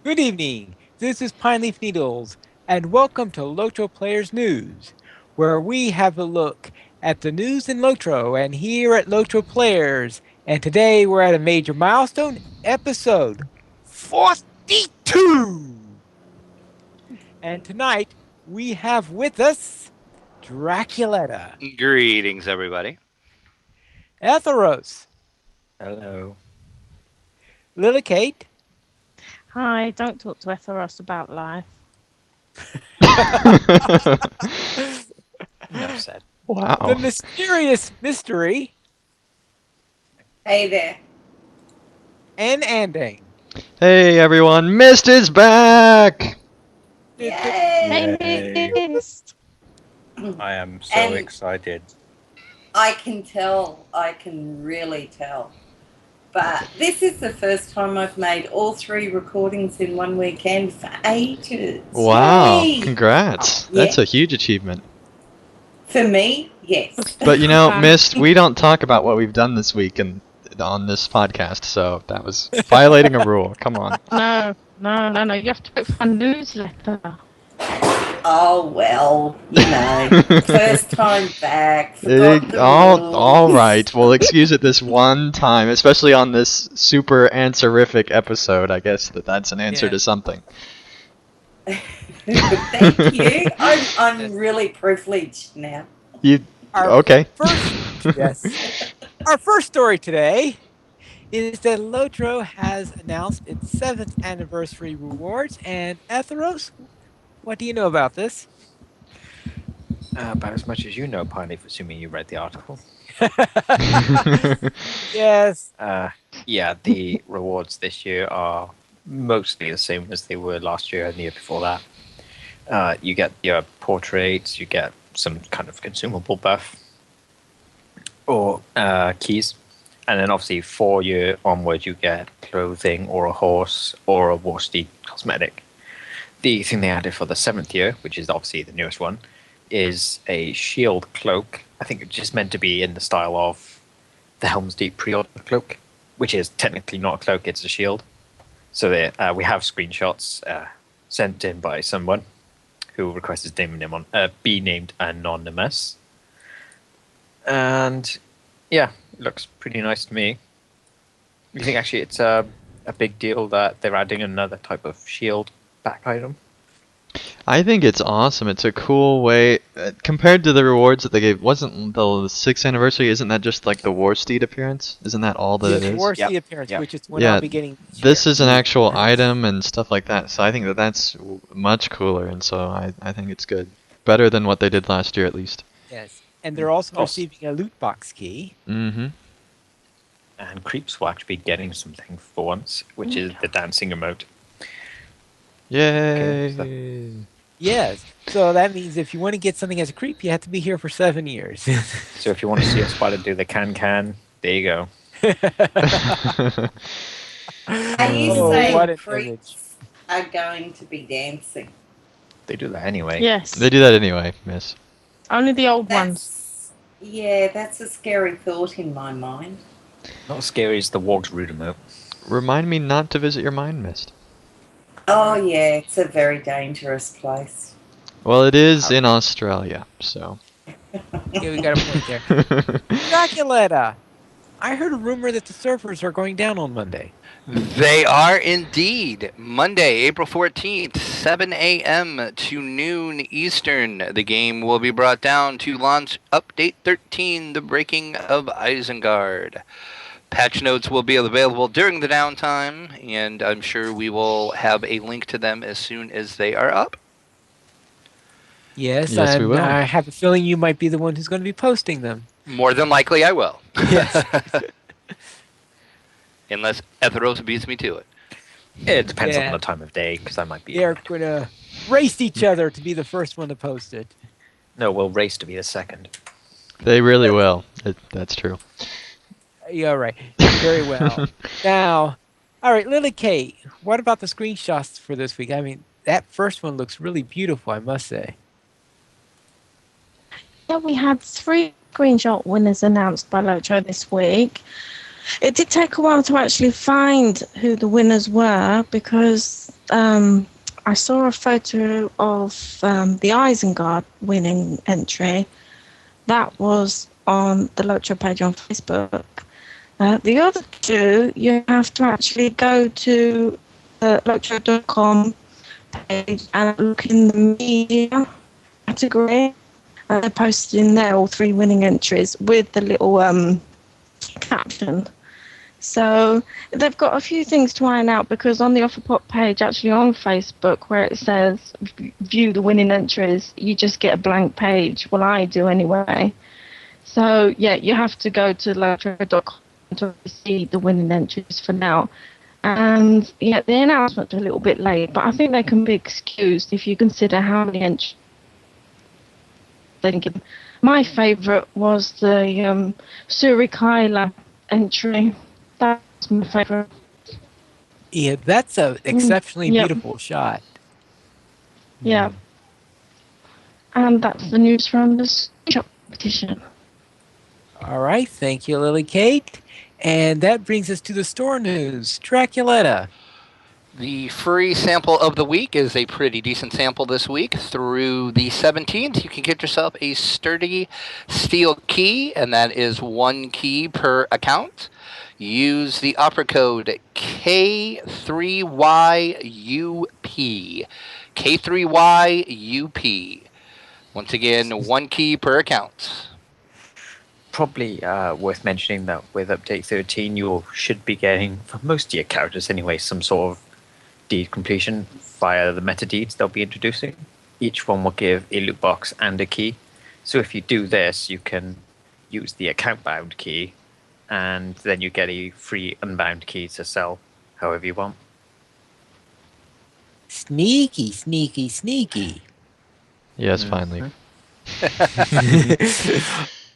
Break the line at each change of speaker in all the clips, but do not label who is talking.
Good evening. This is Pineleaf Needles, and welcome to LOTRO Players News, where we have a look at the news in LOTRO and here at LOTRO Players. And today we're at a major milestone, episode 42. And tonight we have with us Draculetta,
Greetings, everybody.
Etheros,
Hello.
Lillicate,
Hi, don't talk to Etheros about life.
Enough said.
the
Wow.
mysterious mystery,
Hey there.
and Andang.
Hey everyone, Mist is back!
Yay!
Hey, Mist.
I am so
And-
excited.
I can really tell. But this is the first time I've made all 3 recordings in one weekend for ages.
Wow,
Yay!
congrats.
Yeah.
That's a huge achievement.
For me, yes.
But you know,
Wow.
Mist, we don't talk about what we've done this week on this podcast, so that was violating a rule. Come on.
No. You have to put for a newsletter.
Oh, well, first time back. Forgot the rules.
All right. We'll excuse it this one time, especially on this super answerific episode. I guess that's an answer
Yeah.
to something.
Thank you. I'm really privileged now.
Our
Okay.
Our first story today is that LOTRO has announced its 7th anniversary rewards. And Etheros, what do you know about this?
About as much as you know, Pineleaf, assuming you read the article.
Yes.
Yeah, the rewards this year are mostly the same as they were last year and the year before that. You get your portraits, you get some kind of consumable buff, or keys. And then obviously 4 year onward, you get clothing or a horse or a war steed cosmetic. The thing they added for the 7th year, which is obviously the newest one, is a shield cloak. I think it's just meant to be in the style of the Helm's Deep pre-order cloak, which is technically not a cloak, it's a shield. So we have screenshots sent in by someone who requests his name be named anonymous. And yeah, it looks pretty nice to me. You think actually it's a big deal that they're adding another type of shield back item?
I think it's awesome. It's a cool way compared to the rewards that they gave. Wasn't the 6th anniversary? Isn't that just like the war steed appearance? Isn't that all that it is?
War
Yep.
Steed appearance,
Yep.
which is when
Yeah,
I'll be getting.
This is an actual item and stuff like that. So I think that's much cooler, and so I think it's good. Better than what they did last year, at least.
Yes. And they're also
Oh.
receiving a loot box key.
Mm-hmm.
And Creeps will actually be getting something for once, which is the dancing emote.
Yay!
Okay,
Yes. So that means if you want to get something as a creep, you have to be here for 7 years.
So if you want to see a spider do the can, there you go.
Are you
Oh,
saying
what an
creeps are going to be dancing?
They do that anyway.
Yes.
They do that anyway, Miss.
Only the old ones.
That's a scary thought in my mind.
Not as scary as the Warg's Rude emote.
Remind me not to visit your mind mist.
Oh, yeah, it's a very dangerous place.
Well, it is in Australia, so.
Yeah, we got a point there. Draculetta! I heard a rumor that the servers are going down on Monday.
They are indeed. Monday, April 14th, 7 a.m. to noon Eastern. The game will be brought down to launch Update 13, The Breaking of Isengard. Patch notes will be available during the downtime, and I'm sure we will have a link to them as soon as they are up.
Yes,
Yes, we
and
will.
I have a feeling you might be the one who's going to be posting them.
More than likely I will.
Yes.
Unless Etheros beats me to it.
It depends
Yeah.
on the time of day, because I might be.
They're going to race each other to be the first one to post it.
No, we'll race to be the second.
They really will. That's true.
Yeah, right. Very well. Now, all right, Lily Kate, what about the screenshots for this week? I mean, that first one looks really beautiful, I must say.
Yeah, we had 3 screenshot winners announced by LOTRO this week. It did take a while to actually find who the winners were because I saw a photo of the Isengard winning entry. That was on the LOTRO page on Facebook. The other two, you have to actually go to the LOTRO.com page and look in the media category. They're posted in there, all three winning entries, with the little caption. So they've got a few things to iron out, because on the Offerpot page, actually on Facebook, where it says view the winning entries, you just get a blank page. Well, I do anyway. So yeah, you have to go to LOTRO.com to see the winning entries for now. And yeah, the announcement's a little bit late, but I think they can be excused if you consider how many entries. Thinking, my favourite was the Surikaila entry. That's my favourite.
Yeah, that's an exceptionally
Yep.
beautiful shot.
Yeah. And that's the news from the screenshot competition.
All right, thank you, Lily Kate. And that brings us to the store news. Draculetta.
The free sample of the week is a pretty decent sample this week. Through the 17th, you can get yourself a sturdy steel key, and that is 1 key per account. Use the offer code K3YUP. K3YUP. Once again, 1 key per account.
Probably worth mentioning that with update 13, you should be getting, for most of your characters anyway, some sort of deed completion via the meta deeds they'll be introducing. Each one will give a loot box and a key. So if you do this, you can use the account bound key, and then you get a free unbound key to sell however you want.
Sneaky, sneaky, sneaky.
Yes, finally.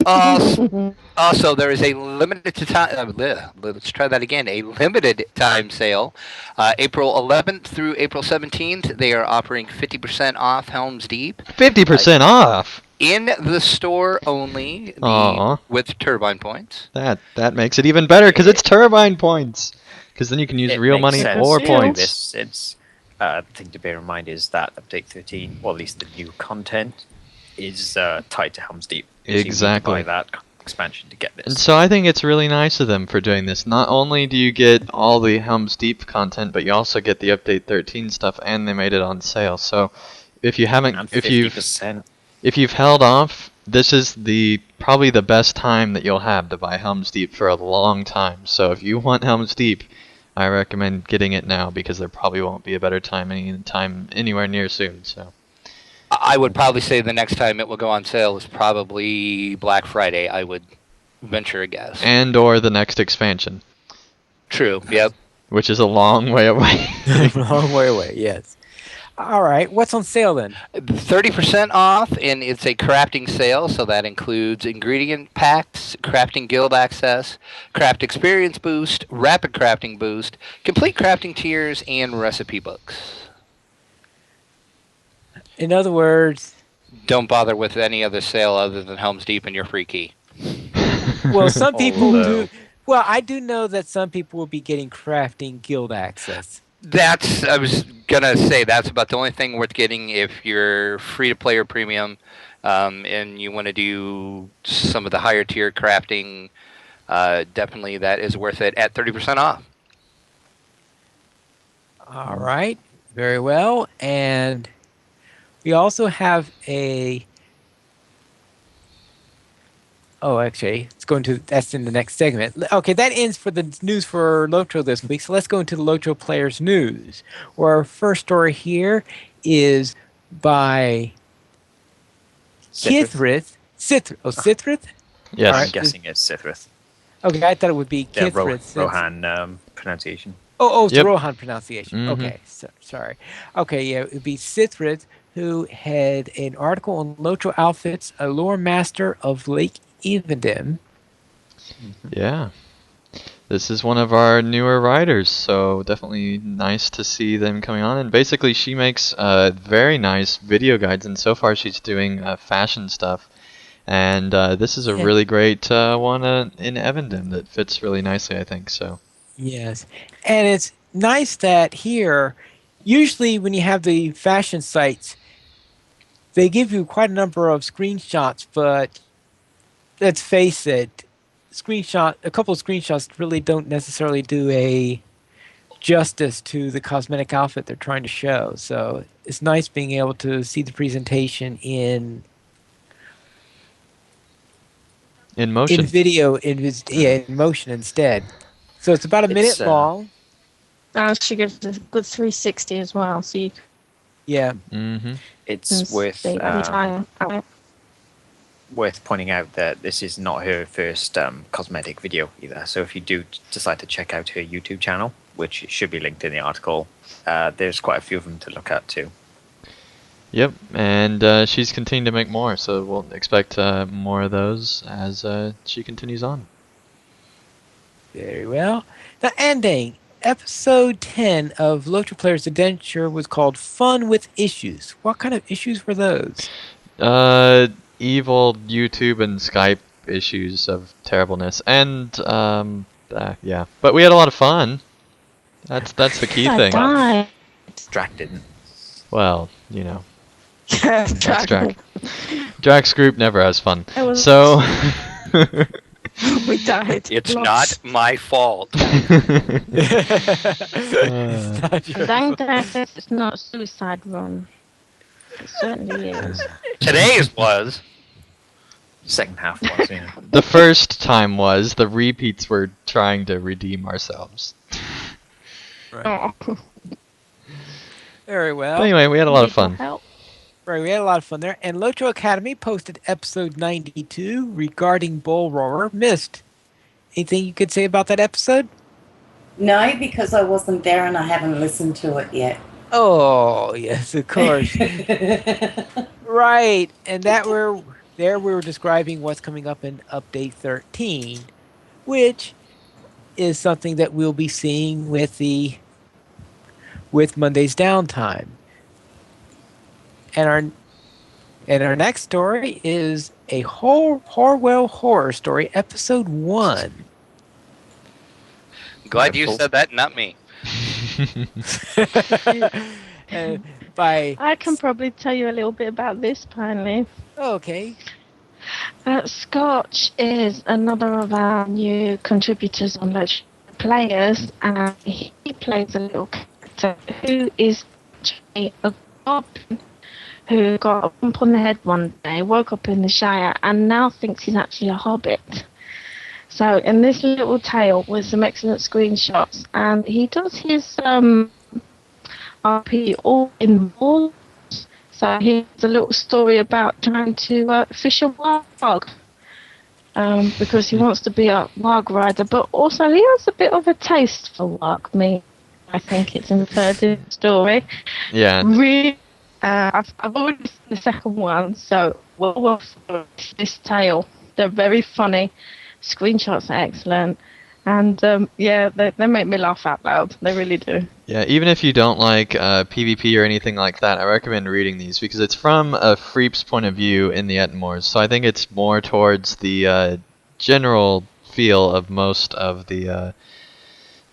Also, there is a limited time. Let's try that again. A limited time sale, April 11th through April 17th. They are offering 50% off Helm's Deep
50% off.
in the store only,
Aw.
with turbine points.
That makes it even better because it's turbine points. Because then you can use
It
real
makes
money
sense
or
to do
points.
this, since the thing to bear in mind is that update 13, or at least the new content, is tied to Helm's Deep. So you need to
Exactly.
buy that expansion to get this.
And so I think it's really nice of them for doing this. Not only do you get all the Helm's Deep content, but you also get the update 13 stuff, and they made it on sale. So if you haven't,
And
if
50%.
you've held off, this is probably the best time that you'll have to buy Helm's Deep for a long time. So if you want Helm's Deep, I recommend getting it now, because there probably won't be a better time anywhere near soon. So
I would probably say the next time it will go on sale is probably Black Friday. I would venture a guess.
and or the next expansion,
True. Yep.
which is a long way away.
Long way away, yes. All right, what's on sale then?
30% off, and it's a crafting sale, so that includes ingredient packs, crafting guild access, craft experience boost, rapid crafting boost, complete crafting tiers, and recipe books.
In other words,
Don't bother with any other sale other than Helm's Deep and your free key.
well, some people
Although-
do. Well, I do know that some people will be getting crafting guild access.
I was gonna say that's about the only thing worth getting if you're free to play or premium, and you want to do some of the higher tier crafting. Definitely, that is worth it at 30% off.
All right, very well. And we also have oh, actually, that's in the next segment. Okay, that ends for the news for LOTRO this week. So let's go into the LOTRO Players News, where our first story here is by Kithrid. Sithrith?
Yes.
All
I'm
right.
guessing it's Sithrith.
Okay, I thought it would be
Yeah,
Kithrid.
Rohan pronunciation.
Oh, it's
Yep.
Rohan pronunciation.
Mhm.
Okay, sorry. Okay, yeah, it would be Sithrith, who had an article on LOTRO Outfits, a lore master of Lake Evendim.
Yeah. This is one of our newer writers, so definitely nice to see them coming on. And basically, she makes very nice video guides, and so far she's doing fashion stuff. And this is a
Yeah.
really great one in Evendim that fits really nicely, I think. So
Yes, and it's nice that here usually when you have the fashion sites, they give you quite a number of screenshots, but let's face it, a couple of screenshots really don't necessarily do a justice to the cosmetic outfit they're trying to show. So it's nice being able to see the presentation
In
in
motion.
video in motion instead. So it's about a
It's
minute long.
She gives a good 360 as well, so you
Yeah.
Mm-hmm.
can
it's
see the entire outfit.
worth pointing out that this is not her first cosmetic video either. So if you do decide to check out her YouTube channel, which should be linked in the article, there's quite a few of them to look at too.
Yep, and she's continuing to make more, so we'll expect more of those as she continues on.
Very well. Now, ending episode 10 of LOTRO Player's Adventure was called Fun with Issues. What kind of issues were those?
Evil YouTube and Skype issues of terribleness, and yeah, but we had a lot of fun. That's the key
I
thing.
died.
Drac didn't.
Well, you know,
That's
that's Drac. Drac's group never has fun.
It was-
So.
We died.
It's
Lost.
not my fault.
It's not your
Dang
fault.
that says it's not a suicide run. It certainly is.
Today's was.
Second half was, yeah.
The first time was, the repeats were trying to redeem ourselves.
Right.
Oh.
Very well.
But anyway, we had a lot of
People
fun.
help.
Right, we had a lot of fun there. And LOTRO Academy posted episode 92 regarding Bull Roarer Mist. Anything you could say about that episode?
No, because I wasn't there and I haven't listened to it yet.
Oh, yes, of course. Right, and we were describing what's coming up in update 13, which is something that we'll be seeing with Monday's downtime. And our next story is a Horwell horror story, episode 1.
Glad you said that, not me.
By
I can probably tell you a little bit about this, Pineleaf.
okay.
Scotch is another of our new contributors on Let's Players, and he plays a little character who is actually a goblin who got a bump on the head one day, woke up in the Shire, and now thinks he's actually a hobbit. So in this little tale with some excellent screenshots, and he does his RP all in balls. So here's a little story about trying to fish a warg. Because he wants to be a warg rider, but also he has a bit of a taste for warg meat. I think it's inferred in the story.
Yeah.
Really, I've already seen the second one, so well worth this tale. They're very funny. Screenshots are excellent. And yeah, they make me laugh out loud. They really do.
Yeah, even if you don't like PvP or anything like that, I recommend reading these because it's from a Freep's point of view in the Etmors. So I think it's more towards the general feel of most of the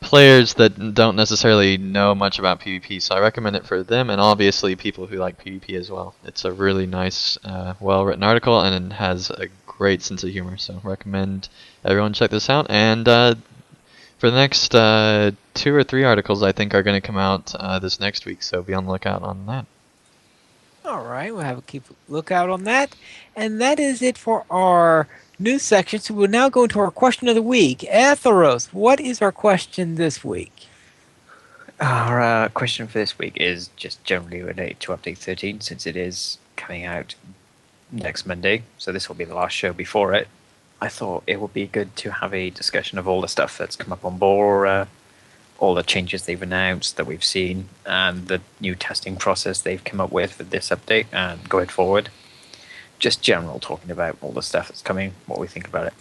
players that don't necessarily know much about PvP. So I recommend it for them and obviously people who like PvP as well. It's a really nice, well-written article and it has a great sense of humor. So recommend everyone check this out. And for the next 2 or 3 articles, I think are going to come out this next week. So be on the lookout on that.
All right, we'll have a keep a lookout on that. And that is it for our news section. So we'll now go into our question of the week. Atheros, what is our question this week?
Our question for this week is just generally related to Update 13, since it is coming out next Monday. So this will be the last show before it. I thought it would be good to have a discussion of all the stuff that's come up on board, all the changes they've announced that we've seen, and the new testing process they've come up with for this update and going forward. Just general talking about all the stuff that's coming, what we think about it.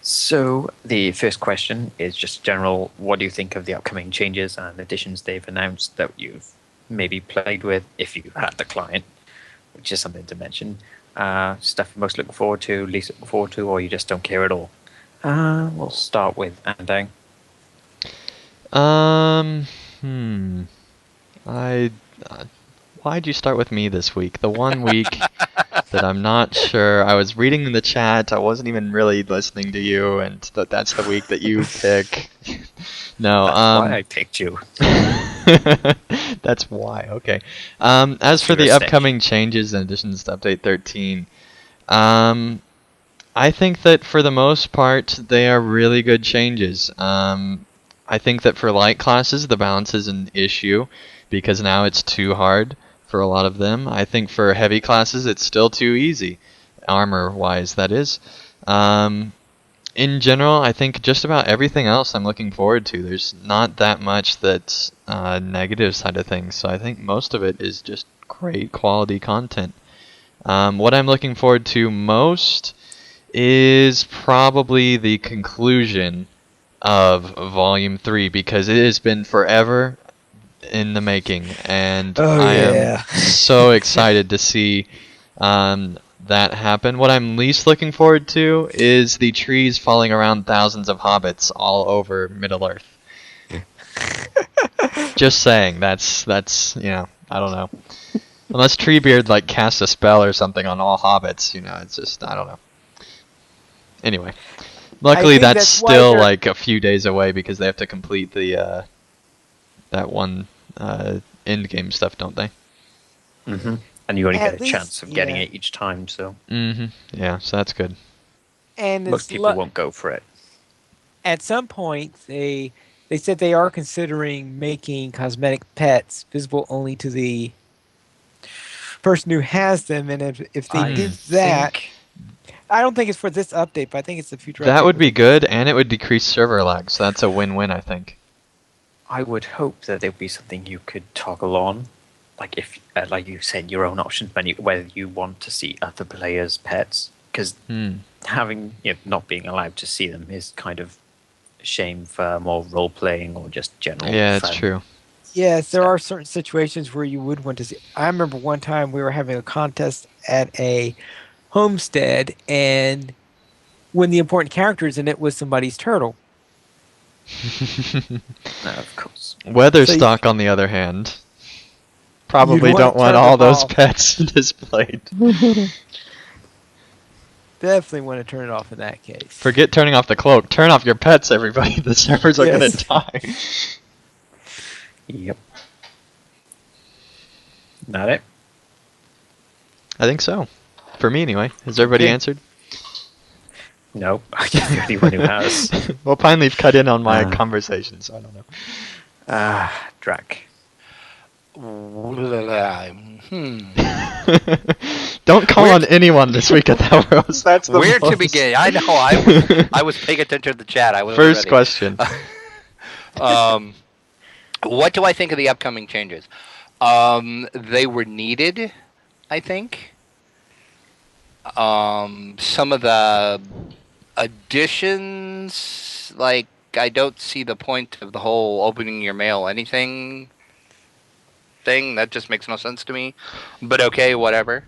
So the first question is just general, what do you think of the upcoming changes and additions they've announced that you've maybe played with, if you had the client, which is something to mention. Stuff you're most looking forward to, least looking forward to, or you just don't care at all. We'll start with Andang.
I. Why'd you start with me this week? The one week that I'm not sure. I was reading in the chat. I wasn't even really listening to you, and that's the week that you pick. No.
That's why I picked you.
That's why. Okay. As for the upcoming changes and additions to Update 13, I think that for the most part they are really good changes. I think that for light classes the balance is an issue because now it's too hard for a lot of them. I think for heavy classes it's still too easy, armor-wise that is. In general, I think just about everything else I'm looking forward to. There's not that much that's negative side of things, so I think most of it is just great quality content. What I'm looking forward to most is probably the conclusion of Volume 3 because it has been forever in the making, and I am so excited to see that happen. What I'm least looking forward to is the trees falling around thousands of hobbits all over Middle-earth. Just saying, that's I don't know. Unless Treebeard like casts a spell or something on all hobbits, it's just I don't know. Anyway, luckily that's still like a few days away because they have to complete the that one end game stuff, don't they?
Mm-hmm. And you only get a chance of getting it each time, so.
Mm-hmm. Yeah, so that's good.
And
most people won't go for it.
At some point, they said they are considering making cosmetic pets visible only to the person who has them, and if they did that, I don't think it's for this update, but I think it's the future.
That would be good, and it would decrease server lag, so that's a win-win, I think.
I would hope that there would be something you could toggle on, like if, like you said, your own options menu, whether you want to see other players' pets, because having not being allowed to see them is kind of a shame for more role playing or just general.
Yeah, it's true.
Yes, there are certain situations where you would want to see. I remember one time we were having a contest at a homestead, and when the important characters in it was somebody's turtle.
Of course.
Weatherstock, on the other hand, probably don't want all those pets displayed.
Definitely want to turn it off in that case.
Forget turning off the cloak. Turn off your pets, everybody. The servers are going to die.
Yep. That it?
I think so. For me, anyway. Has everybody answered?
No. I'm the only one who has.
Well, Pineleaf cut in on my conversation, so I don't know.
Drac.
Don't call on anyone this week at Thalros. That's the
Where to begin? I know. I was paying attention to the chat. I was
First question.
What do I think of the upcoming changes? They were needed, I think. Some of the additions, like, I don't see the point of the whole opening your mail anything thing. That just makes no sense to me. But okay, whatever.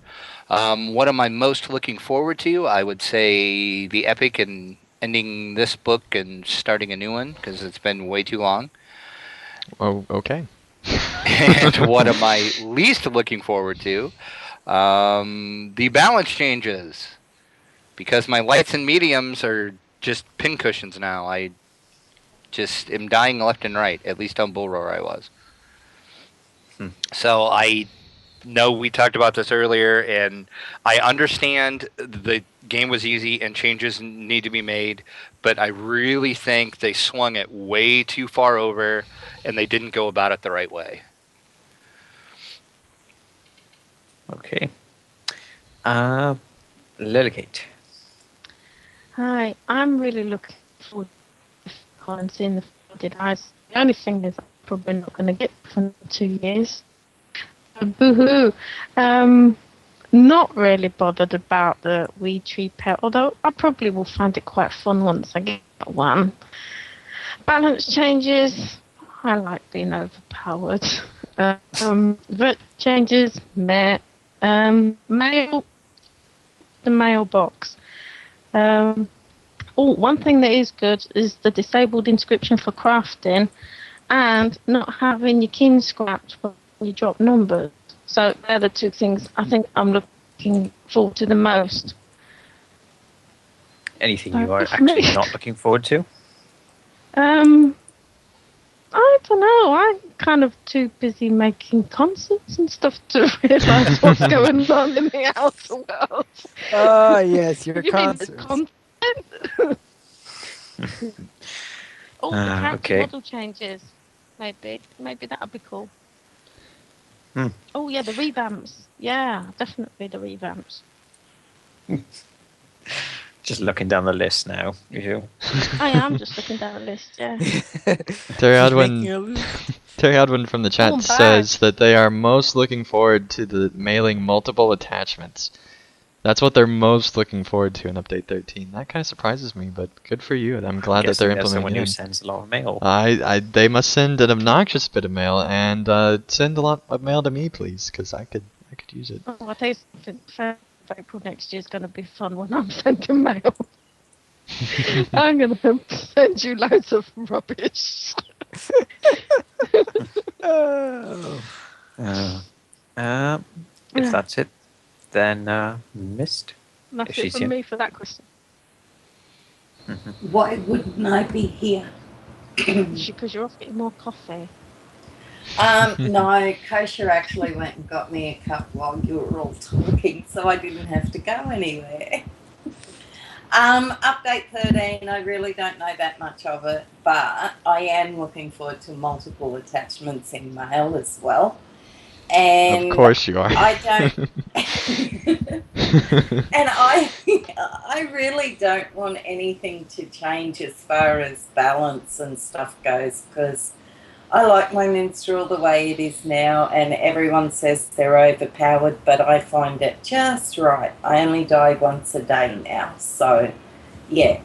What am I most looking forward to? I would say the epic and ending this book and starting a new one, because it's been way too long.
Oh, okay.
And what am I least looking forward to? The balance changes. Because my lights and mediums are just pincushions now. I just am dying left and right. At least on Bull Roar I was. So I know we talked about this earlier, and I understand the game was easy and changes need to be made, but I really think they swung it way too far over, and they didn't go about it the right way.
Okay. Liligate.
Hi, I'm really looking forward to seeing the flooded eyes. The only thing is I'm probably not going to get for 2 years. Boo-hoo. Not really bothered about the Wee Tree pet, although I probably will find it quite fun once I get one. Balance changes. I like being overpowered. Vert changes. Meh. Mail. The mailbox. One thing that is good is the disabled inscription for crafting, and not having your kin scrapped for you drop numbers. So they're the two things I think I'm looking forward to the most.
Anything you are
Good for me.
actually not looking forward to?
I don't know. I'm kind of too busy making concerts and stuff to realise what's going on in the outer world.
Oh, yes, your
You mean the
concerts.
content? Oh, the character
okay.
model changes. Maybe that would be cool.
Hmm.
Oh yeah, the revamps. Yeah, definitely the revamps.
Just looking down the list now. You.
I am just looking down the list. Yeah.
Terry
Just
Odwin,
making a list.
Terry Odwin from the chat
I'm back.
says that they are most looking forward to the mailing multiple attachments. That's what they're most looking forward to in Update 13. That kind of surprises me, but good for you. I'm glad that they're
Guessing there's someone
implementing
who
it.
sends a lot of mail.
They must send an obnoxious bit of mail and send a lot of mail to me, please, because I could use it.
Oh, I tell you something. 1st of April next year is going to be fun when I'm sending mail. I'm going to send you loads of rubbish.
Oh.
If that's it, then missed.
That's
If
it
she's
from
here.
me for that question.
Why wouldn't I be here?
Because you're off getting more coffee.
No, Kosher actually went and got me a cup while you were all talking, so I didn't have to go anywhere. Update 13, I really don't know that much of it, but I am looking forward to multiple attachments in mail as well. And
Of course you are.
I don't... And I really don't want anything to change as far as balance and stuff goes, because I like my minstrel the way it is now, and everyone says they're overpowered, but I find it just right. I only die once a day now, so yeah.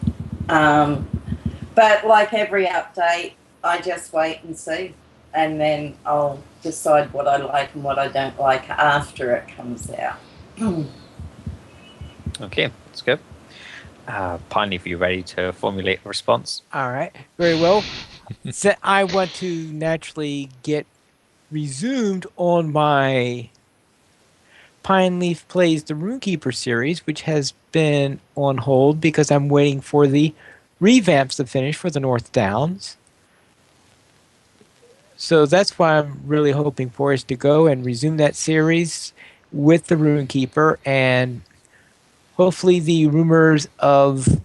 But like every update, I just wait and see, and then I'll decide what I like and what I don't like after it comes out.
Okay, let's go. Pineleaf, are you ready to formulate a response?
All right, very well. So I want to naturally get resumed on my Pineleaf Plays the Runekeeper series, which has been on hold because I'm waiting for the revamps to finish for the North Downs. So that's why I'm really hoping for is to go and resume that series with the Runekeeper, and hopefully the rumors of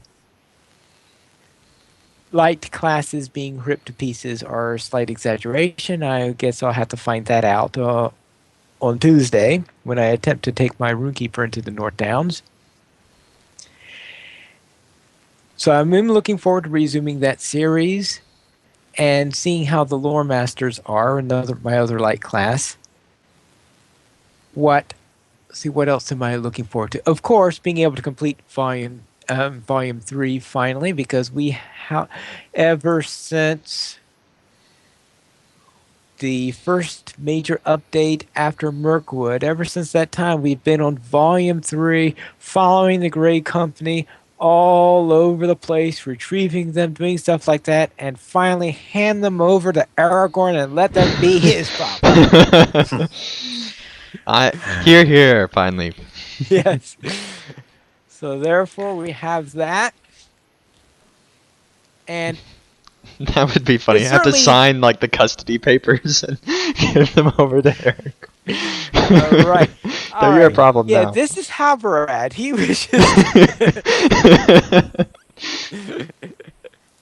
light classes being ripped to pieces are a slight exaggeration. I guess I'll have to find that out on Tuesday when I attempt to take my Runekeeper into the North Downs. So I'm looking forward to resuming that series and seeing how the Lore Masters are, my other light class. What else am I looking forward to? Of course, being able to complete Volume 3 finally, because ever since the first major update after Mirkwood, ever since that time, we've been on Volume 3, following the Grey Company all over the place, retrieving them, doing stuff like that, and finally hand them over to Aragorn and let them be his property.
Here, Pineleaf.
Yes. So therefore, we have that. And
that would be funny.
It's
You have to
certainly-
sign like the custody papers and give them over to Eric.
Right.
They're your problem
yeah,
now.
this is Havarad. He wishes.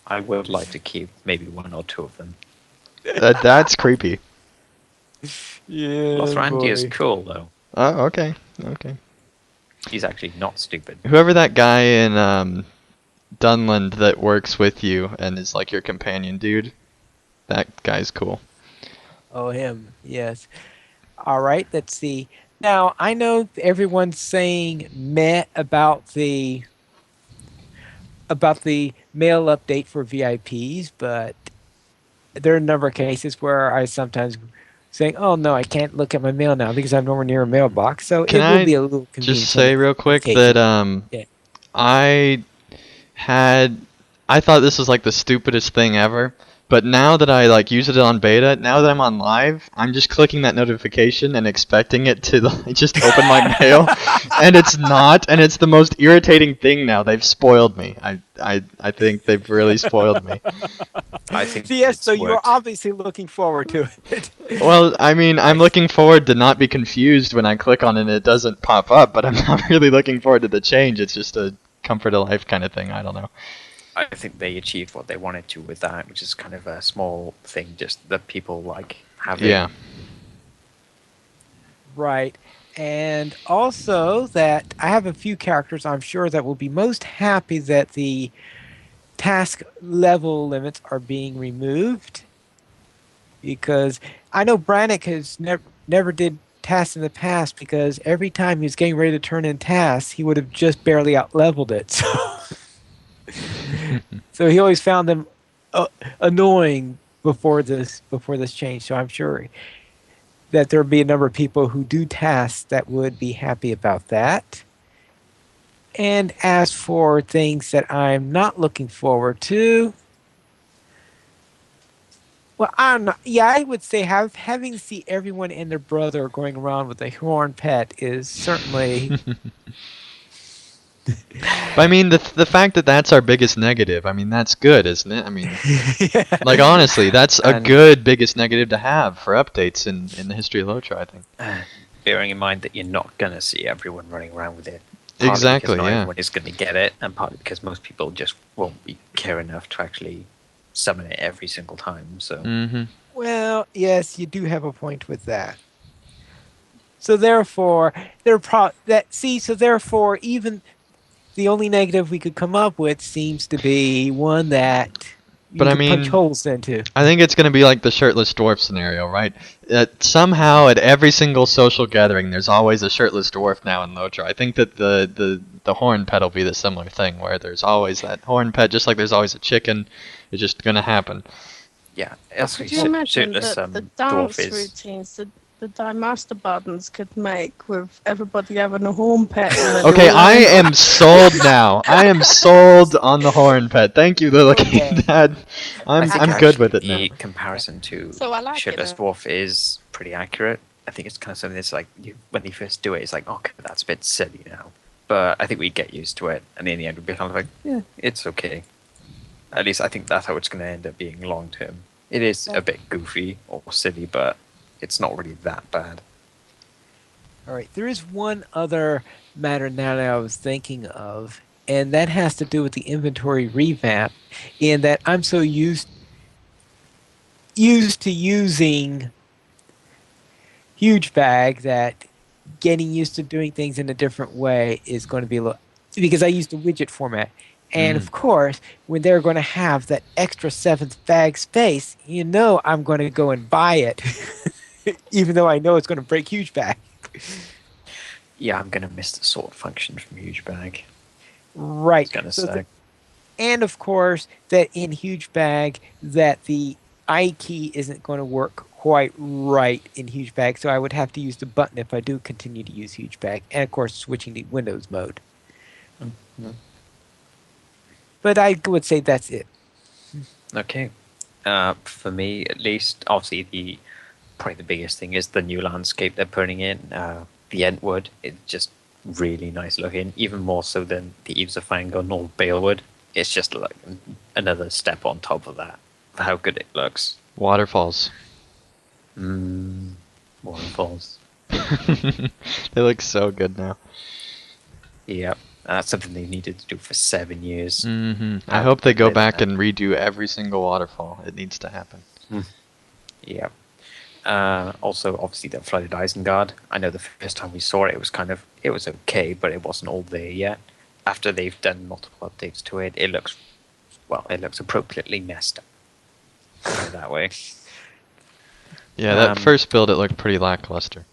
I would like to keep maybe one or two of them.
That's creepy.
Yeah.
Lothrandy is
boy.
cool, though.
Oh, okay.
He's actually not stupid.
Whoever that guy in Dunland that works with you and is like your companion dude, that guy's cool.
Oh, him. Yes. All right. Let's see. Now I know everyone's saying meh about the mail update for VIPs, but there are a number of cases where I sometimes saying, "Oh no, I can't look at my mail now because I'm nowhere near a mailbox." So
Can
it
I
will be a little convenient.
Just say real quick
occasion.
that
Yeah.
I thought this was like the stupidest thing ever, But now that I like use it on beta, now that I'm on live, I'm just clicking that notification and expecting it to like, just open my mail, and it's not, and it's the most irritating thing now. They've spoiled me. I think they've really spoiled me.
I think
Yes, so
it's
you're
worked.
obviously looking forward to it.
Well, I mean, I'm
Nice.
looking forward to not be confused when I click on it and it doesn't pop up, but I'm not really looking forward to the change. It's just a comfort of life kind of thing. I don't know.
I think they achieved what they wanted to with that, which is kind of a small thing, just that people like having.
Yeah.
Right. And also that I have a few characters I'm sure that will be most happy that the task level limits are being removed, because I know Brannick has never did tasks in the past, because every time he was getting ready to turn in tasks, he would have just barely out leveled it. So he always found them annoying before this change. So I'm sure that there would be a number of people who do tasks that would be happy about that. And as for things that I'm not looking forward to, well, I'm not. Yeah, I would say having to see everyone and their brother going around with a horn pet is certainly.
But I mean, the fact that that's our biggest negative, I mean, that's good, isn't it? I mean, like honestly, that's a
And-
good biggest negative to have for updates in the history of LOTRO, I think.
Bearing in mind that you're not going to see everyone running around with it. Partly
Exactly,
because not
yeah.
everyone is going to get it, and partly because most people just won't care enough to actually summon it every single time. So
Mm-hmm.
Well, yes, you do have a point with that. So therefore, so therefore, even the only negative we could come up with seems to be one that
But
you
I
could punch
mean,
holes into.
I think it's going to be like the shirtless dwarf scenario, right? Somehow at every single social gathering, there's always a shirtless dwarf now in LOTRO. I think that the horn pet will be the similar thing, where there's always that horn pet, just like there's always a chicken. It's just going to happen.
yeah,
Could
actually,
you imagine
shirtless
that the
dwarf
dance
is.
routines that the Die Master buttons could make with everybody having a horn pet? And then
Okay,
all
I
lined up?
am sold now. I am sold on the horn pet. Thank you, Lily
Okay.
Dad.
I think
I'm good with
actually
it now.
the comparison to
So I like
shirtless
it.
dwarf is pretty accurate. I think it's kind of something that's like when you first do it, it's like, okay, that's a bit silly now. But I think we get used to it, and in the end, we'd be kind of like, yeah, it's okay. At least I think that's how it's going to end up being long term. It is a bit goofy or silly, but it's not really that bad.
All right, there is one other matter now that I was thinking of, and that has to do with the inventory revamp. In that I'm so used to using huge bag that getting used to doing things in a different way is going to be a little, because I used the widget format. And of course, when they're going to have that extra seventh bag space, I'm going to go and buy it, even though I know it's going to break huge bag.
Yeah, I'm going to miss the sort function from Huge Bag.
Right.
It's going to
So
suck.
and of course, that in huge bag, that the I key isn't going to work quite right in huge bag, so I would have to use the button if I do continue to use huge bag, and of course switching to Windows mode. But I would say that's it.
Okay. For me, at least, obviously, probably the biggest thing is the new landscape they're putting in. The Entwood is just really nice looking, even more so than the Eves of Fangon or Balewood. It's just like another step on top of that, for how good it looks.
Waterfalls.
Waterfalls.
They look so good now.
Yep. That's something they needed to do for 7 years.
I hope they go
Better
back
than
and redo every single waterfall. It needs to happen.
Yeah. Also, obviously, the flooded Isengard. I know the first time we saw it, it was okay, but it wasn't all there yet. After they've done multiple updates to it, it looks appropriately messed up. Put it that way.
Yeah, that
Um,
first build it looked pretty lackluster.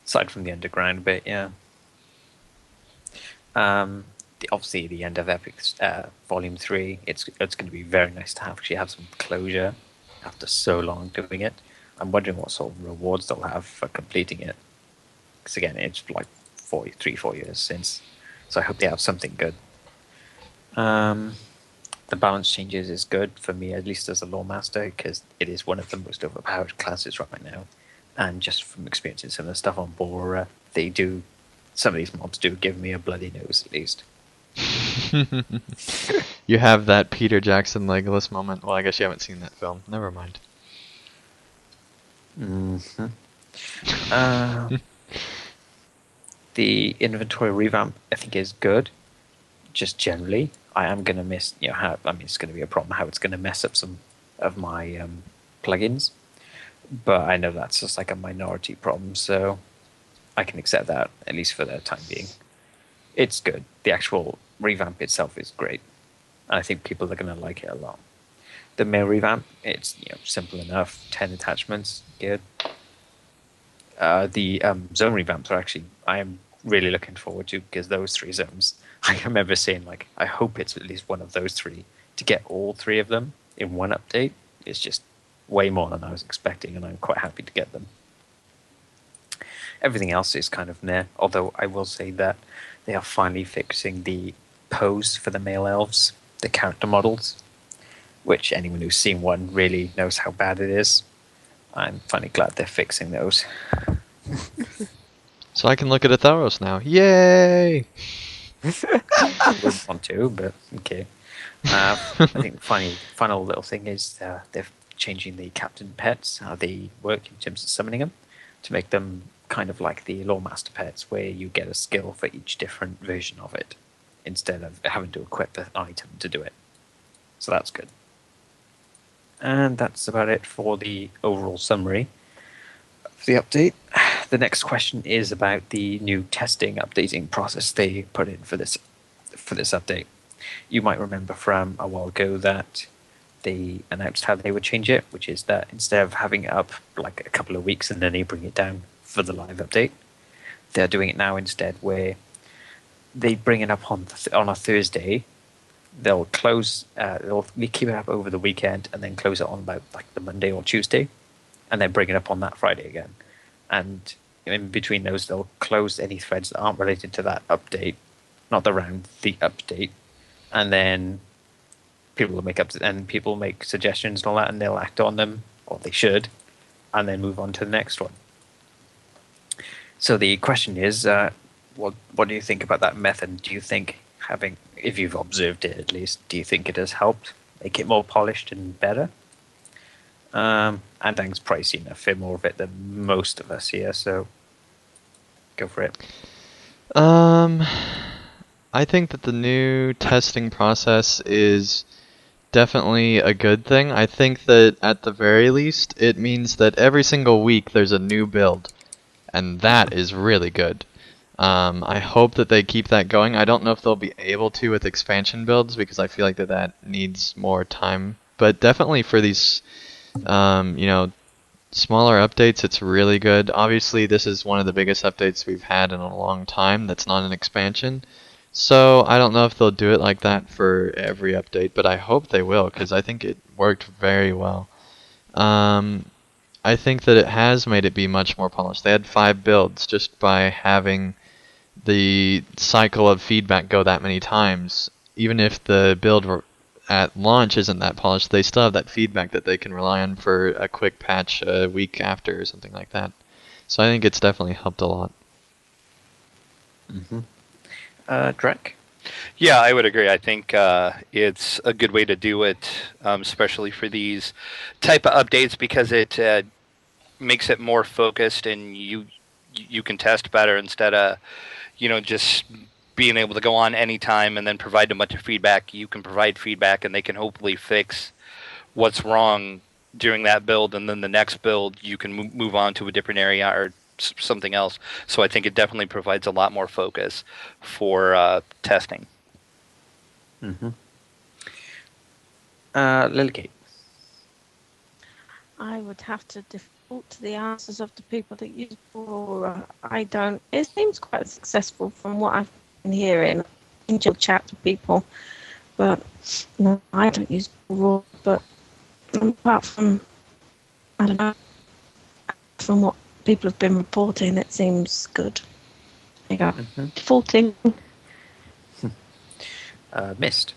Aside from the underground bit, yeah. Obviously, the end of Epic's Volume 3, it's going to be very nice to actually have some closure after so long doing it. I'm wondering what sort of rewards they'll have for completing it. Because again, it's like 4 years since. So I hope they have something good. the balance changes is good for me, at least as a lore master, because it is one of the most overpowered classes right now. And just from experiencing some of the stuff on Bora, some of these mobs do give me a bloody nose at least.
You have that Peter Jackson Legolas moment. Well, I guess you haven't seen that film. Never mind.
Mm-hmm. The inventory revamp, I think, is good. Just generally, I am going to miss, it's going to be a problem how it's going to mess up some of my plugins. But I know that's just like a minority problem, so I can accept that, at least for the time being. It's good. The actual revamp itself is great. And I think people are going to like it a lot. The mail revamp, it's simple enough. 10 attachments, good. The zone revamps are actually, I am really looking forward to, because those 3 zones, I remember saying, like, I hope it's at least one of those 3. To get all 3 of them in one update is just way more than I was expecting, and I'm quite happy to get them. Everything else is kind of meh, although I will say that they are finally fixing the pose for the male elves, the character models, which anyone who's seen one really knows how bad it is. I'm finally glad they're fixing those.
So I can look at Atheros now. Yay!
Wouldn't want to, but okay. I think the final little thing is they're changing the captain pets, how they work in terms of summoning them, to make them kind of like the Lore Master pets, where you get a skill for each different version of it, instead of having to equip an item to do it. So that's good. And that's about it for the overall summary of the update. The next question is about the new testing updating process they put in for this update. You might remember from a while ago that they announced how they would change it, which is that instead of having it up like a couple of weeks and then they bring it down for the live update, they're doing it now instead, where they bring it up on a Thursday. They'll close. They'll keep it up over the weekend and then close it on about like the Monday or Tuesday, and then bring it up on that Friday again. And in between those, they'll close any threads that aren't related to that update, not the round, the update, and then people will people make suggestions and all that, and they'll act on them, or they should, and then move on to the next one. So the question is, what do you think about that method? Do you think if you've observed it at least, do you think it has helped make it more polished and better? Andang's probably seen a fair more of it than most of us here, so go for it.
I think that the new testing process is definitely a good thing. I think that at the very least, it means that every single week there's a new build, and that is really good. I hope that they keep that going. I don't know if they'll be able to with expansion builds, because I feel like that needs more time. But definitely for these, smaller updates, it's really good. Obviously, this is one of the biggest updates we've had in a long time that's not an expansion. So I don't know if they'll do it like that for every update, but I hope they will, because I think it worked very well. I think that it has made it be much more polished. They had 5 builds just by having the cycle of feedback go that many times. Even if the build at launch isn't that polished, they still have that feedback that they can rely on for a quick patch a week after or something like that. So I think it's definitely helped a lot.
Mm-hmm. Drek?
Yeah, I would agree. I think it's a good way to do it, especially for these type of updates, because it makes it more focused, and you can test better instead of just being able to go on anytime and then provide a bunch of feedback. You can provide feedback, and they can hopefully fix what's wrong during that build, and then the next build you can move on to a different area or something else. So I think it definitely provides a lot more focus for testing.
Mm-hmm. Lily.
I would have to default to the answers of the people that use Aurora. I don't. It seems quite successful from what I've been hearing. Enjoy chat with people, but no, I don't use Aurora. But apart from, I don't know, from what people have been reporting, it seems good. There you go. Defaulting.
Mist.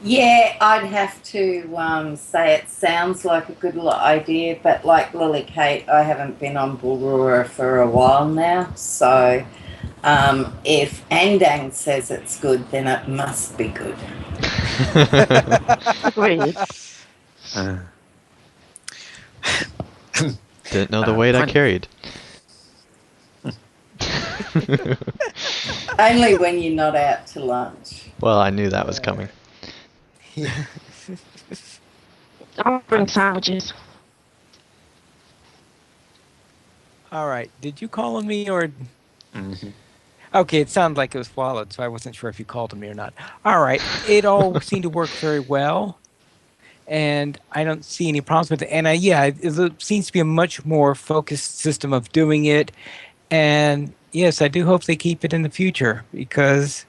Yeah, I'd have to say it sounds like a good idea, but like Lily Kate, I haven't been on Bull Roar for a while now, so if Andang says it's good, then it must be good.
Agreed.
Uh,
Didn't know the weight I
Pine-
carried.
Only when you're not out to lunch.
Well, I knew that was coming.
I'll bring sandwiches.
All right. Did you call on me or?
Mhm.
Okay, it sounded like it was swallowed, so I wasn't sure if you called on me or not. All right. It all seemed to work very well, and I don't see any problems with it. And yeah, it seems to be a much more focused system of doing it. And yes, I do hope they keep it in the future because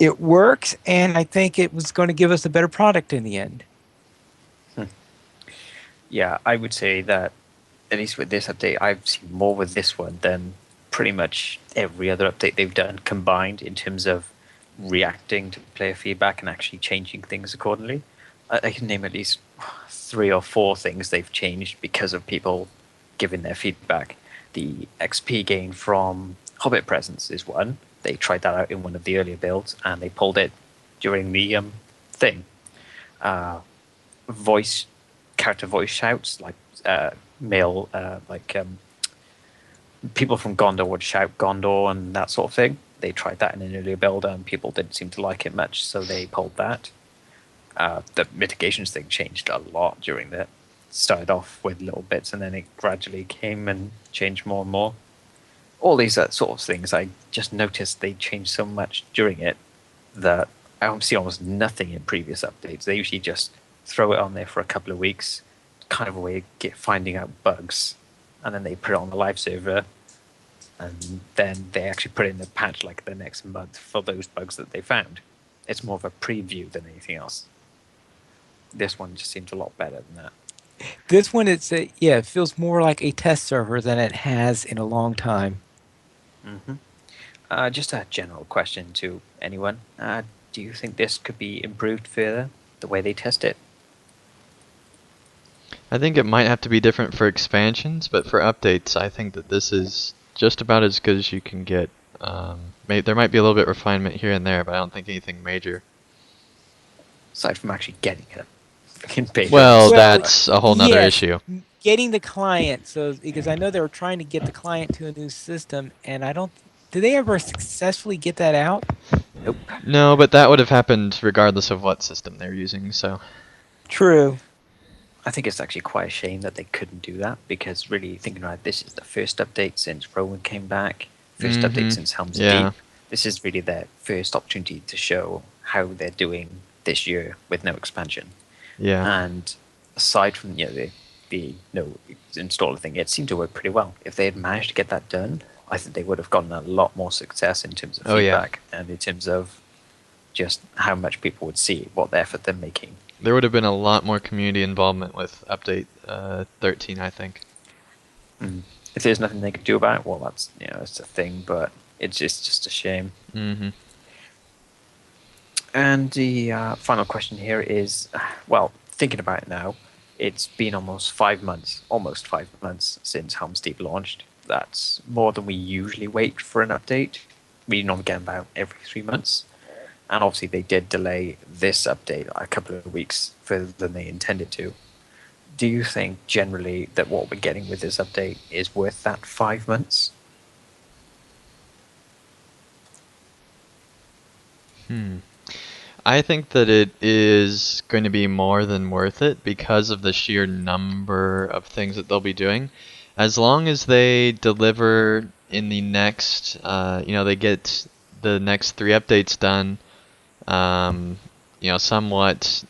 it works, and I think it was going to give us a better product in the end.
Yeah, I would say that at least with this update, I've seen more with this one than pretty much every other update they've done combined in terms of reacting to player feedback and actually changing things accordingly. I can name at least 3 or 4 things they've changed because of people giving their feedback. The XP gain from Hobbit Presence is one. They tried that out in one of the earlier builds and they pulled it during the thing. Voice character voice shouts like male people from Gondor would shout Gondor and that sort of thing. They tried that in an earlier build and people didn't seem to like it much, so they pulled that. The mitigations thing changed a lot during that. Started off with little bits and then it gradually came and changed more and more. All these sort of things, I just noticed they changed so much during it that I don't see almost nothing in previous updates. They usually just throw it on there for a couple of weeks, kind of a way of finding out bugs, and then they put it on the live server, and then they actually put it in the patch like the next month for those bugs that they found. It's more of a preview than anything else. This one just seems a lot better than that.
This one, it feels more like a test server than it has in a long time.
Mm-hmm. Just a general question to anyone. Do you think this could be improved further, the way they test it?
I think it might have to be different for expansions, but for updates, I think that this is just about as good as you can get. There might be a little bit of refinement here and there, but I don't think anything major.
Aside from actually getting it in paper.
Well,
Well,
that's a whole nother
yes,
issue.
getting the client. So because I know they were trying to get the client to a new system, and I don't. Did they ever successfully get that out?
Nope.
No, but that would have happened regardless of what system they're using, so.
True.
I think it's actually quite a shame that they couldn't do that because really thinking about it, this is the first update since Rowan came back, 1st update since Helm's
Yeah.
Deep. This is really their first opportunity to show how they're doing this year with no expansion.
Yeah.
And aside from the no installer thing, it seemed to work pretty well. If they had managed to get that done, I think they would have gotten a lot more success in terms of
Oh, yeah.
feedback and in terms of just how much people would see what effort they're making.
There would have been a lot more community involvement with update 13, I think.
If there's nothing they could do about it, well, that's it's a thing, but it's just a shame.
Mm-hmm.
And the final question here is, well, thinking about it now, it's been almost 5 months since Helm's Deep launched. That's more than we usually wait for an update. We normally get about every 3 months. And obviously they did delay this update a couple of weeks further than they intended to. Do you think generally that what we're getting with this update is worth that 5 months?
I think that it is going to be more than worth it because of the sheer number of things that they'll be doing. As long as they deliver in the next, they get the next 3 updates done, somewhat,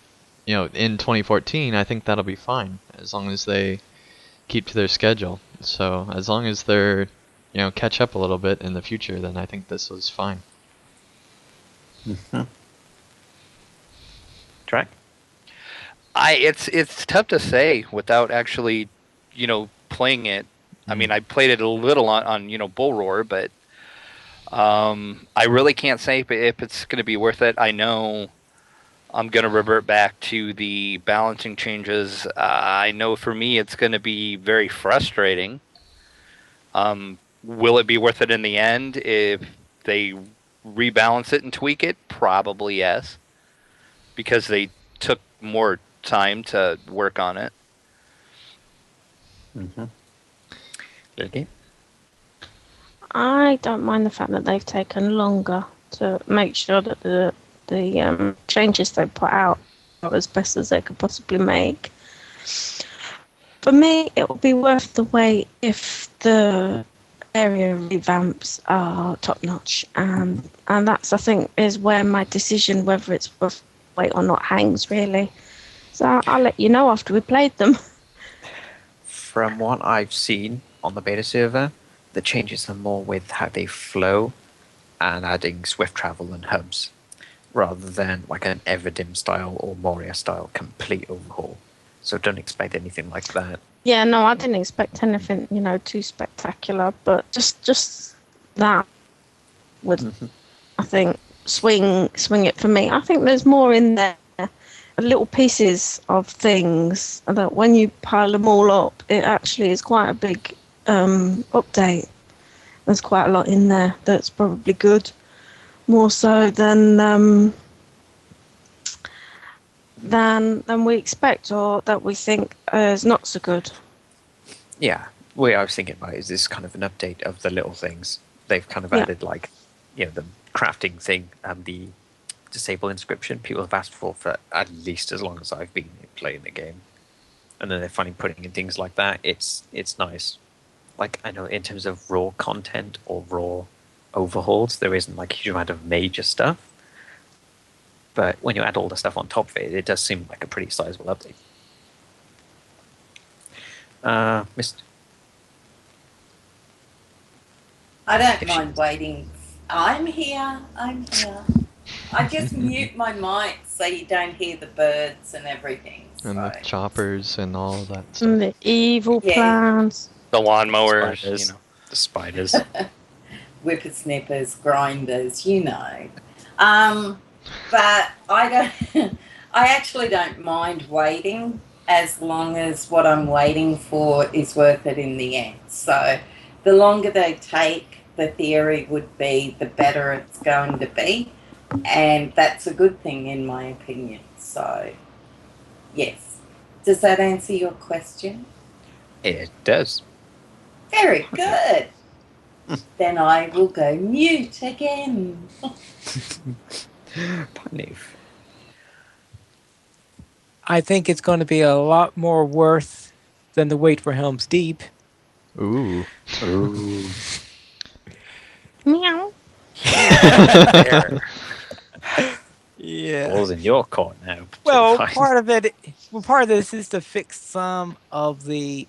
in 2014, I think that'll be fine as long as they keep to their schedule. So as long as they're, catch up a little bit in the future, then I think this was fine.
Mm-hmm. Track?
It's tough to say without actually, playing it. I mean, I played it a little on Bull Roar, but I really can't say if it's going to be worth it. I know I'm going to revert back to the balancing changes. I know for me it's going to be very frustrating. Will it be worth it in the end if they rebalance it and tweak it? Probably yes, because they took more time to work on it.
Mm-hmm. Okay.
I don't mind the fact that they've taken longer to make sure that the changes they put out are as best as they could possibly make. For me, it will be worth the wait if the area revamps are top notch, and that's, I think, is where my decision whether it's worth the wait or not hangs really. So I'll let you know after we played them.
From what I've seen on the beta server, the changes are more with how they flow and adding swift travel and hubs, rather than like an Everdim style or Moria style complete overhaul. So don't expect anything like that.
Yeah, no, I didn't expect anything, too spectacular, but just that would, I think, swing it for me. I think there's more in there, little pieces of things that when you pile them all up, it actually is quite a big update. There's quite a lot in there that's probably good, more so than we expect or that we think is not so good.
Yeah, what I was thinking about is this kind of an update of the little things. They've kind of
Yeah.
added like, the crafting thing and the disable inscription people have asked for at least as long as I've been playing the game. And then they're finally putting in things like that. It's nice. Like, I know in terms of raw content or raw overhauls, there isn't like a huge amount of major stuff. But when you add all the stuff on top of it, it does seem like a pretty sizable update. Mr.
I don't mind waiting. I'm here. I just mute my mic so you don't hear the birds and everything.
And the
so.
choppers and all that stuff.
And the evil
Yeah.
plans.
The lawnmowers,
Spiders. The spiders.
Whippersnippers, grinders, But I don't. I actually don't mind waiting as long as what I'm waiting for is worth it in the end. So, the longer they take, the theory would be the better it's going to be, and that's a good thing in my opinion. So, yes. Does that answer your question?
It does.
Very good. Then I will go mute again.
Pineleaf.
I think it's going to be a lot more worth than the wait for Helm's Deep.
Ooh.
Ooh.
Meow.
Yeah.
Ball's in your court now.
Well,
Fine.
part of this is to fix some of the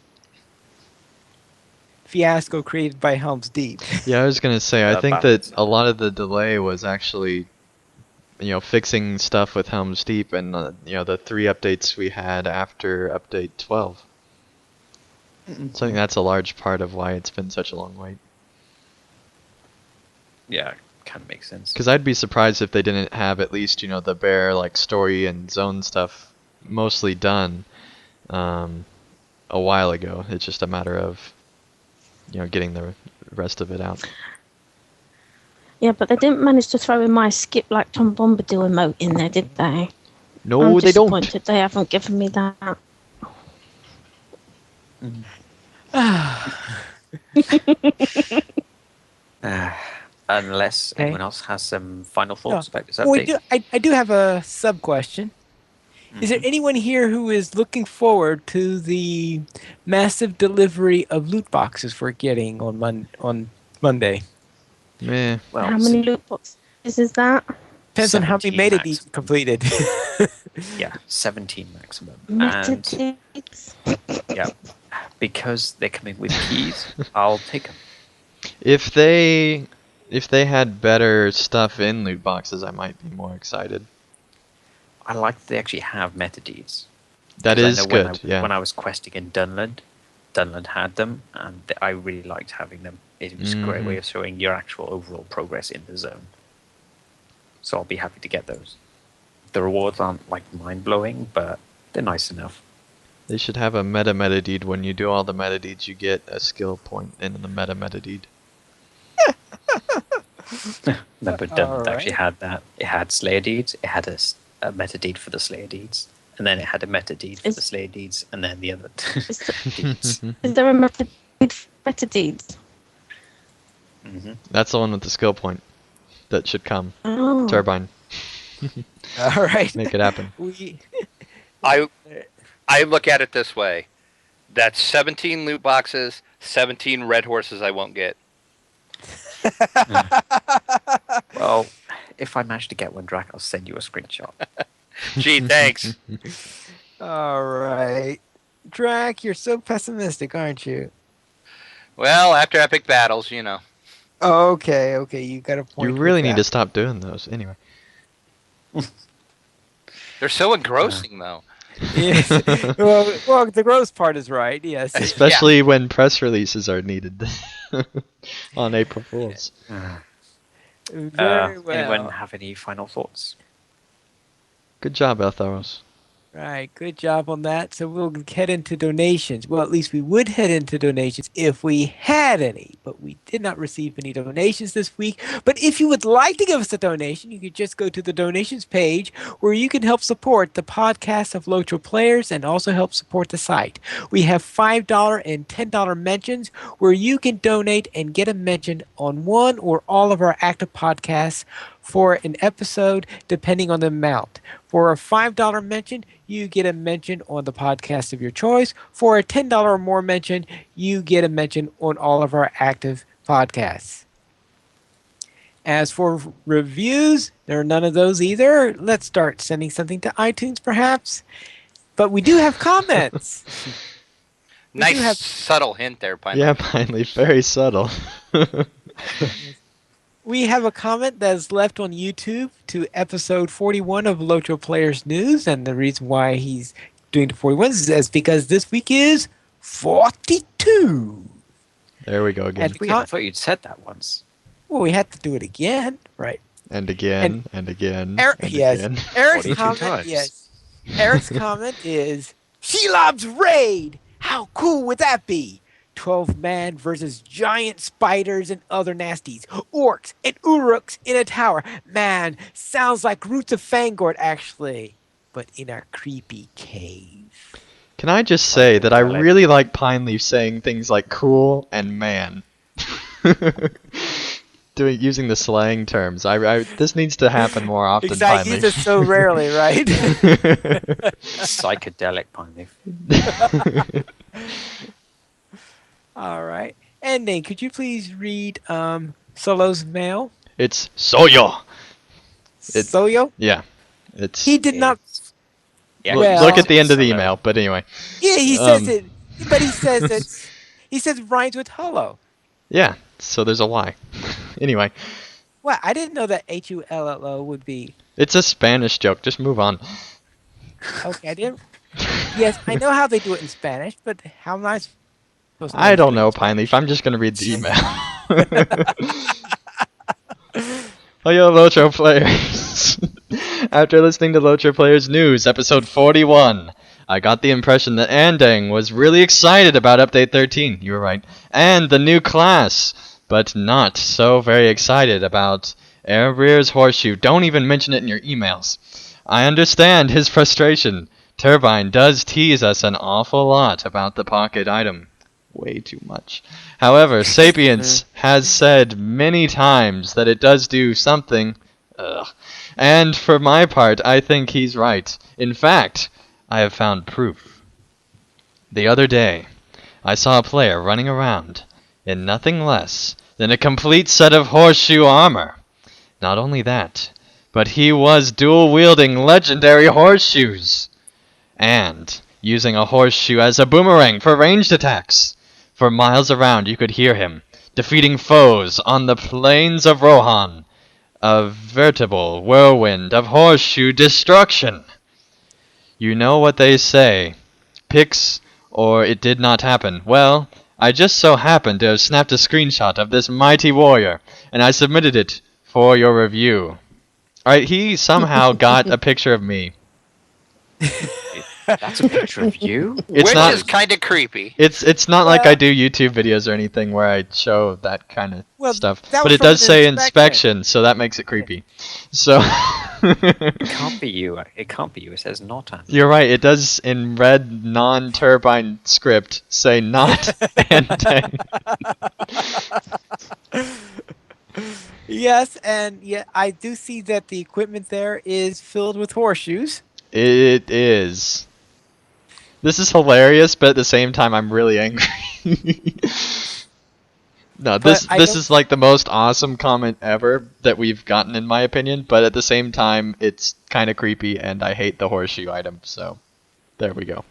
fiasco created by Helm's Deep.
Yeah, I was gonna say, I
That
think
balance.
that a lot of the delay was actually, fixing stuff with Helm's Deep and, the 3 updates we had after update 12. So I think that's a large part of why it's been such a long wait.
Yeah, kind of makes sense.
Because I'd be surprised if they didn't have at least, the bare, story and zone stuff mostly done a while ago. It's just a matter of, getting the rest of it out.
Yeah, but they didn't manage to throw in my skip like Tom Bombadil emote in there, did they?
No,
I'm
they don't.
disappointed they haven't given me that.
Unless
Okay.
anyone else has some final thoughts about this
Well,
update.
I do have a sub question. Is there anyone here who is looking forward to the massive delivery of loot boxes we're getting on Monday?
Meh.
Well,
How many loot boxes is that?
Depends on how many
17
meta
maximum.
need completed.
Yeah, 17 maximum. And
Metatics?
yeah, because they're coming with keys, I'll take them.
If they had better stuff in loot boxes, I might be more excited.
I like that they actually have meta deeds.
That
'Cause I
is
know
good. Yeah.
When I was questing in Dunland had them, and I really liked having them. It was a great way of showing your actual overall progress in the zone. So I'll be happy to get those. the rewards aren't like mind blowing, but they're nice enough.
They should have a meta deed. When you do all the meta deeds, you get a skill point in the meta deed.
Number
All
actually
right.
had that. It had Slayer deeds. It had a meta deed for the Slayer deeds, and then it had a meta deed for
Is-
the Slayer deeds, and then the other
Is,
deeds.
is there a meta deeds?
Hmm.
That's the one with the skill point that should come.
Oh.
Turbine.
All right.
Make it happen.
We,
I look at it this way. That's 17 loot boxes, 17 red horses I won't get.
Well, if I manage to get one, Drac, I'll send you a screenshot.
Gee, thanks.
all right. Drac, you're so pessimistic, aren't you?
Well, after epic battles, you know.
Oh, okay, you got a point.
You
with
really need
that.
to stop doing those. Anyway.
They're so engrossing, though.
Yes. well, the gross part is right. Yes.
Especially when press releases are needed on April Fools.
Very well.
Anyone have any final thoughts?
Good job, Eltharos.
Right, good job on that. So we'll head into donations. Well, at least we would head into donations if we had any, but we did not receive any donations this week. But if you would like to give us a donation, you could just go to the donations page where you can help support the podcast of LOTRO Players and also help support the site. We have $5 and $10 mentions where you can donate and get a mention on one or all of our active podcasts for an episode, depending on the amount. For a $5 mention, you get a mention on the podcast of your choice. For a $10 or more mention, you get a mention on all of our active podcasts. As for reviews, there are none of those either. Let's start sending something to iTunes, perhaps. But we do have comments. We do
Nice
have-
subtle hint there, Pine.
Yeah, Pineleaf, very subtle.
We have a comment that is left on YouTube to episode 41 of LOTRO Players News, and the reason why he's doing the 41 is because this week is 42.
There we go again.
And-
Weird, I thought you'd said that once.
Well, we had to do it again, right?
And again, and again,
Eric,
and
yes.
again.
Eric's
42
comment,
times.
yes. Eric's comment is Shelob's Raid. How cool would that be? 12-man versus giant spiders and other nasties. Orcs and uruks in a tower. Man, sounds like Roots of Fangord, actually. But in a creepy cave.
Can I just say that I really like Pineleaf saying things like cool and man? Using the slang terms. This needs to happen more often,
Exactly,
Pineleaf.
just so rarely, right?
Psychedelic Pineleaf.
All right. And then, could you please read Solo's mail?
It's Soyo!
Soyo?
Yeah. It's.
He did not.
Yeah,
Well-
Look at the end of the
Solo.
email, but anyway.
Yeah, he says
Um,
it, but he says it. He says it rhymes with hello.
Yeah, so there's a Y. Anyway,
Well, I didn't know that HULLO would be.
it's a Spanish joke. Just move on.
Okay, I didn't. Yes, I know how they do it in Spanish, but how am I supposed to?
I don't
it
know,
in Spanish?
Pineleaf. I'm just going to read the email. Oh, yo, LOTRO players. After listening to LOTRO Players News, episode 41, I got the impression that Andang was really excited about Update 13. You were right. And the new class, but not so very excited about Airrear's Horseshoe. Don't even mention it in your emails. I understand his frustration. Turbine does tease us an awful lot about the pocket item. Way too much. However, Sapiens has said many times that it does do something. Ugh. And for my part, I think he's right. In fact, I have found proof. The other day, I saw a player running around in nothing less than a complete set of horseshoe armor. Not only that, but he was dual-wielding legendary horseshoes. And using a horseshoe as a boomerang for ranged attacks. For miles around you could hear him, defeating foes on the plains of Rohan. A veritable whirlwind of horseshoe destruction. You know what they say. Pics or it did not happen. Well, I just so happened to have snapped a screenshot of this mighty warrior, and I submitted it for your review. Alright, he somehow got a picture of me.
That's a picture of you.
It's
Which
not-
is kind of creepy.
It's not like I
Well-
do YouTube videos or anything where I show that kind of
Well,
stuff.
that
But
was
it
from
does
an
say
inspection.
inspection, so that makes it creepy. So
It can't be you. It can't be you. It says not Andy.
you're right, it does in red non-turbine script say not ending.
Yes, and yeah, I do see that the equipment there is filled with horseshoes.
It is. This is hilarious, but at the same time I'm really angry. No, this
I
this
don't-
is like the most awesome comment ever that we've gotten in my opinion, but at the same time it's kind of creepy and I hate the horseshoe item, so there we go.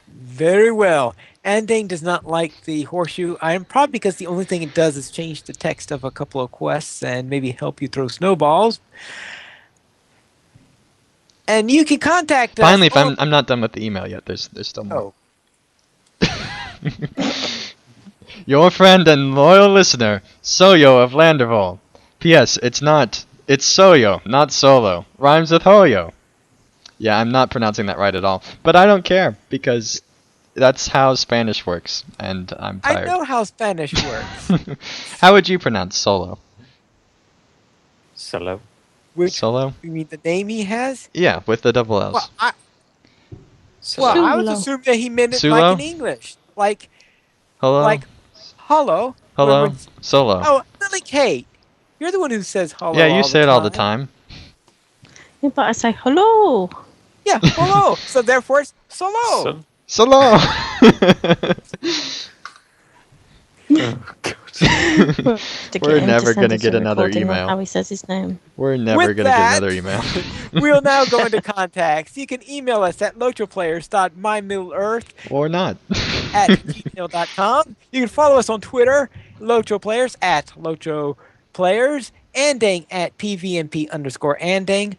Very well. Andane does not like the horseshoe item, probably because the only thing it does is change the text of a couple of quests and maybe help you throw snowballs. And you can contact us.
Finally, if
on-
I'm not done with the email yet. There's still more.
Oh,
Your friend and loyal listener, Soyo of Landerval. P.S. It's not. It's Soyo, not Solo. Rhymes with Hoyo. Yeah, I'm not pronouncing that right at all. But I don't care, because that's how Spanish works, and I'm
I
tired.
know how Spanish works.
How would you pronounce Solo?
Solo.
Which
Solo?
you mean the name he has?
Yeah, with the double L's.
Well, I
Solo.
was
Sulo.
assuming that he meant it
Sulo?
like in English, like
Hello?
hello.
Hello?
when-
Solo.
Oh, Lily Kate, you're the one who says hello.
Yeah, you
all
say it all the time.
Yeah, but I say hello.
Yeah, hello. So therefore, it's solo.
Son.
Solo!
Oh, God.
To
We're
get him
never
to send
gonna
us
get
a
another
recording of
email.
how he says his name.
We're never
With
gonna get
that,
another email.
We'll now go into contacts. You can email us at lotroplayers.mymiddleearth
Or not.
at gmail.com. You can follow us on Twitter, LotroPlayers at LotroPlayers, Andang at PVMP_Andang,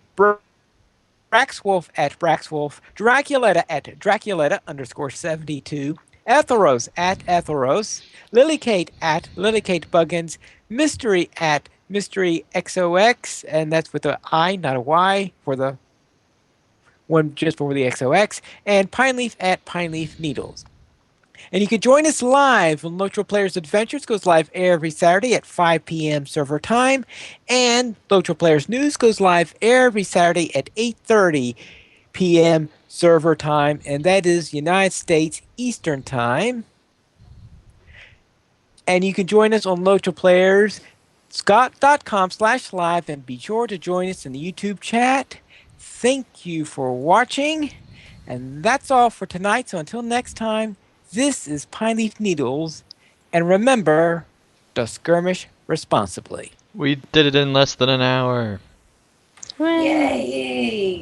Braxwolf at Braxwolf, Draculetta at Draculetta_72, Etheros at Etheros, Lilykate at Lilykate Buggins, Mystery at Mystery XOX, and that's with a I, not a Y, for the one just for the XOX, and Pineleaf at Pineleaf Needles. And you can join us live on Lotro Players Adventures. Goes live every Saturday at 5 p.m. server time. And Lotro Players News goes live every Saturday at 8:30 p.m. server time. And that is United States Eastern Time. And you can join us on Lotro Players Scott.com/live and be sure to join us in the YouTube chat. Thank you for watching. And that's all for tonight. So until next time, this is Pineleaf Needles. And remember to skirmish responsibly.
We did it in less than an hour.
Hooray.
Yay!